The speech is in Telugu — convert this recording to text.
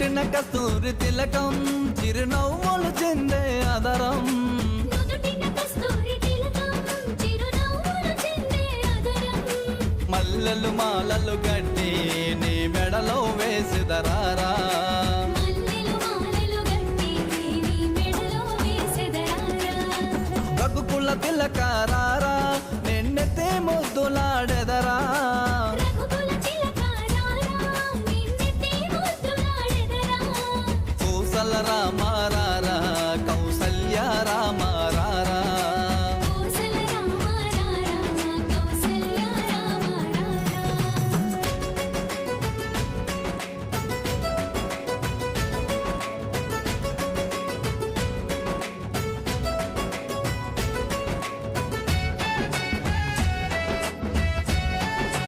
నుదుటిన కస్తూరి తిలకం చిరునవ్వులు చెందే అదరం మల్లెలు మాలలు గట్టి నీ మెడలో వేసిదరారా రఘుకుల తిలకారారా నిన్నెత్తే ముద్దులాడెదరా